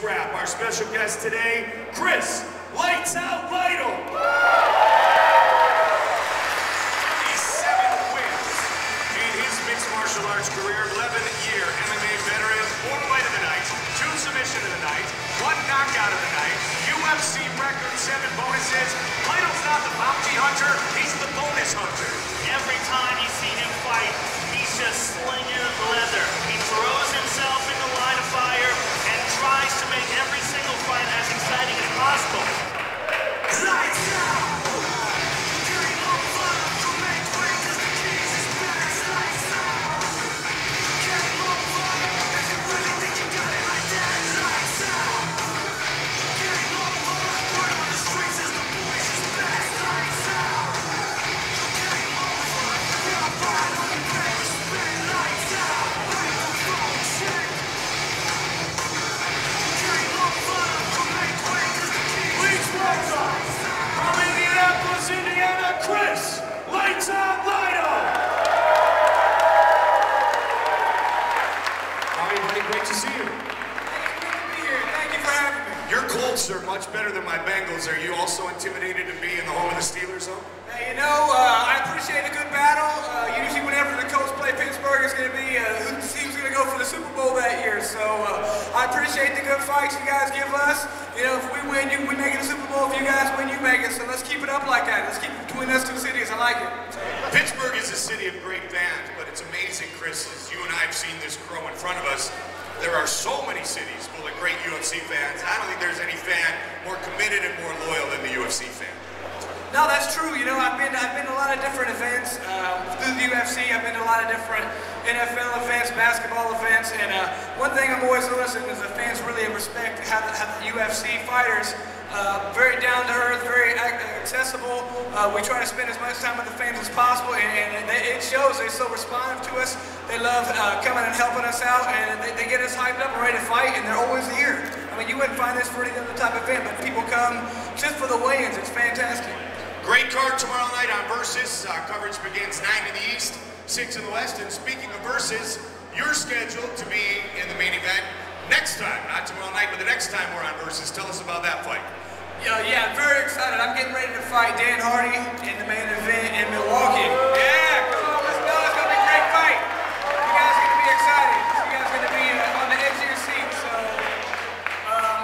scrap. Our special guest today, Chris Lights Out Lytle. He's 7 wins in his mixed martial arts career, 11-year MMA veteran, 4 fight of the night, 2 submission of the night, 1 knockout of the night, UFC record, 7 bonuses. Lytle's not the bounty hunter, he's the bonus hunter. Every time you see him fight, he's just slinging leather. He throws himself in the line of fire and tries to make every single fight as exciting as possible. Lights out! Chris Lights Out Lytle! Hi, buddy, great to see you. Hey, it's great to be here. Thank you for having me. Your Colts are much better than my Bengals. Are you also intimidated to be in the home of the Steelers, though? Hey, you know, I appreciate a good battle. Usually whenever the Colts play Pittsburgh, it's going to be who's going to go for the Super Bowl that year. So I appreciate the good fights you guys give us. You know, if we win, we make it a Super Bowl. If you guys win, you make it. So let's keep it up like that. Let's keep it between us 2 cities. I like it. Pittsburgh is a city of great fans, but it's amazing, Chris, as you and I have seen this grow in front of us. There are so many cities full of great UFC fans. I don't think there's any fan more committed and more loyal than the UFC fan. No, that's true. You know, I've been to a lot of different events through the UFC. I've been to a lot of different NFL events, basketball events, and one thing I'm always noticing is the fans really respect how the UFC fighters, very down to earth, very accessible. We try to spend as much time with the fans as possible, and it shows. They're so responsive to us. They love coming and helping us out, and they get us hyped up and ready to fight, and they're always here. I mean, you wouldn't find this for any other type of event, but people come just for the weigh-ins. It's fantastic. Great card tomorrow night on Versus. Coverage begins 9 in the East, 6 in the West. And speaking of Versus, you're scheduled to be in the main event next time. Not tomorrow night, but the next time we're on Versus. Tell us about that fight. Yeah, I'm very excited. I'm getting ready to fight Dan Hardy in the main event in Milwaukee. Yeah, come on, let's go. It's going to be a great fight. You guys are going to be excited. You guys are going to be on the edge of your seat. So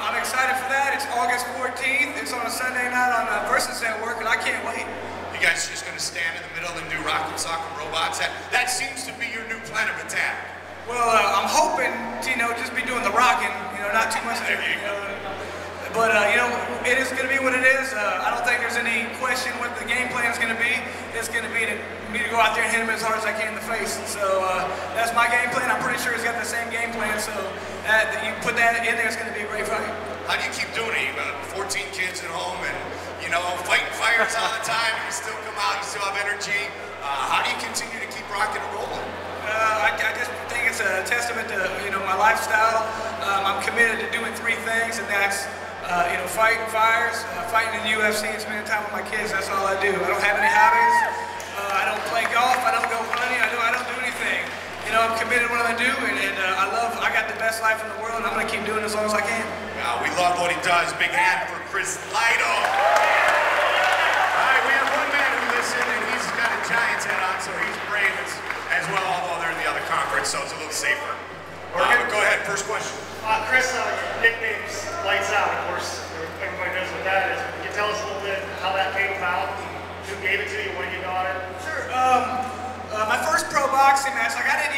I'm excited for that. It's August 14th. It's on a Sunday night on Versus Network, and I can't wait. You guys just going to stand in the middle and do rock and sock and robots? That seems to be your new plan of attack. Well, I'm hoping to, just be doing the rocking, not too much. But, it is going to be what it is. I don't think there's any question what the game plan is going to be. It's going to be me to go out there and hit him as hard as I can in the face. So that's my game plan. I'm pretty sure he's got the same game plan. So you put that in there, it's going to be a great fight. How do you keep doing it? You've got 14 kids at home and, fighting fires all the time, and you still come out, you still have energy. How do you continue to keep rocking and rolling? I just think it's a testament to, my lifestyle. I'm committed to doing 3 things, and that's fighting fires, fighting in the UFC, and spending time with my kids. That's all I do. I don't have any hobbies. I don't play golf. I don't go hunting. I don't do anything. I'm committed to what I do, and I got the best life in the world, and I'm going to keep doing it as long as I can. We love what he does. Big hand for Chris Lytle. All right, we have one man who listened, and he's got a Giants hat on, so he's brave as well, although they're in the other conference, so it's a little safer. Go ahead, first question. Chris, your nickname's Lights Out, of course. Everybody knows what that is. Can you tell us a little bit how that came about? Who gave it to you? When you got it? Sure. My first pro boxing match, I had a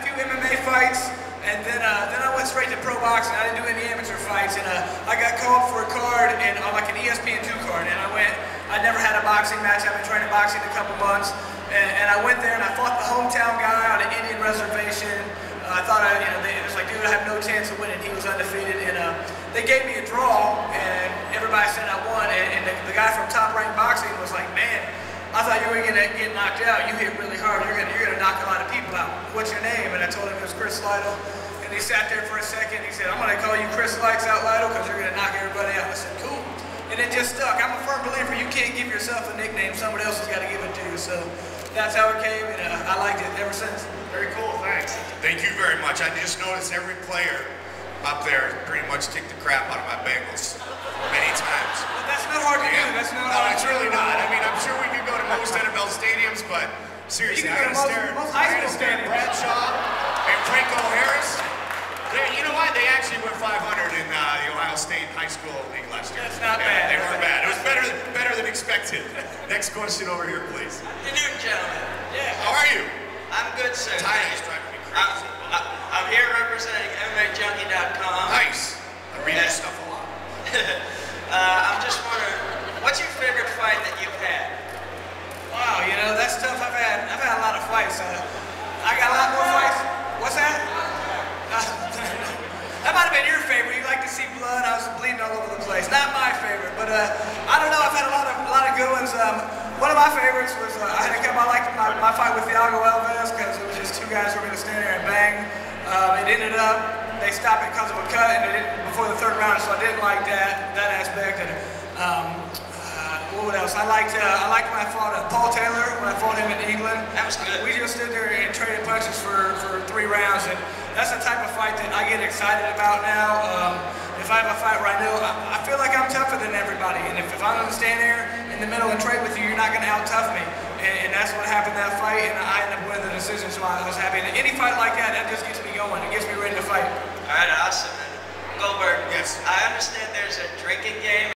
few MMA fights, and then I went straight to pro boxing. I didn't do any amateur fights, and I got called for a card, and on like an ESPN2 card, and I never had a boxing match. I've been training boxing a couple months, and I went there and I fought the hometown guy on an Indian reservation. I thought, it was like, dude, I have no chance of winning. He was undefeated, and they gave me a draw, and everybody said I won, and the guy from Top Rank Boxing was like, man, I thought you were going to get knocked out. You hit really hard. You're gonna knock a lot of people out. What's your name? And I told him it was Chris Lytle, and he sat there for a second. He said, I'm going to call you Chris Lights Out Lytle because you're going to knock everybody out. I said, cool. And it just stuck. I'm a firm believer you can't give yourself a nickname. Someone else has got to give it to you. So that's how it came, and I liked it ever since. Very cool, thanks. Thank you very much. I just noticed every player up there pretty much kicked the crap out of my Bengals many times. Well, that's not hard to do. That's not No, hard it's to do. really not. I mean, I'm sure we could go to most NFL stadiums, but seriously, You I can gotta go to most stare high school at stadiums. Bradshaw and Franco Harris. You know what? They actually went 500 in the Ohio State High School League last year. That's not bad. They weren't bad. It was better than expected. Next question over here, please. Good afternoon, gentlemen. Yeah. How are you? I'm good, sir. Ty is driving me crazy. I'm here representing MMAJunkie.com. Nice. I read that stuff a lot. I'm just wondering, what's your favorite fight that you've had? Wow, you know, that's tough. I've had a lot of fights. I got a lot more fights. What's that? That might have been your favorite. You like to see blood. I was bleeding all over the place. Not my favorite, but I don't know. I've had a lot of good ones. One of my favorites was I liked my fight with Thiago Alves because it was just two guys who were going to stand there and bang. It ended up they stopped it because of a cut and they didn't before the third round, so I didn't like that aspect. And what else? I liked when I fought Paul Taylor when I fought him in England. That was good. We just stood there and traded punches for 3 rounds, and that's the type of fight that I get excited about now. If I have a fight where I know I feel like I'm tougher than everybody, and if I'm going to stand there in the middle and trade with you, you're not going to out-tough me. And that's what happened in that fight, and I ended up winning the decision, so I was happy. And any fight like that, that just gets me going. It gets me ready to fight. All right, awesome. Goldberg, Yes. I understand there's a drinking game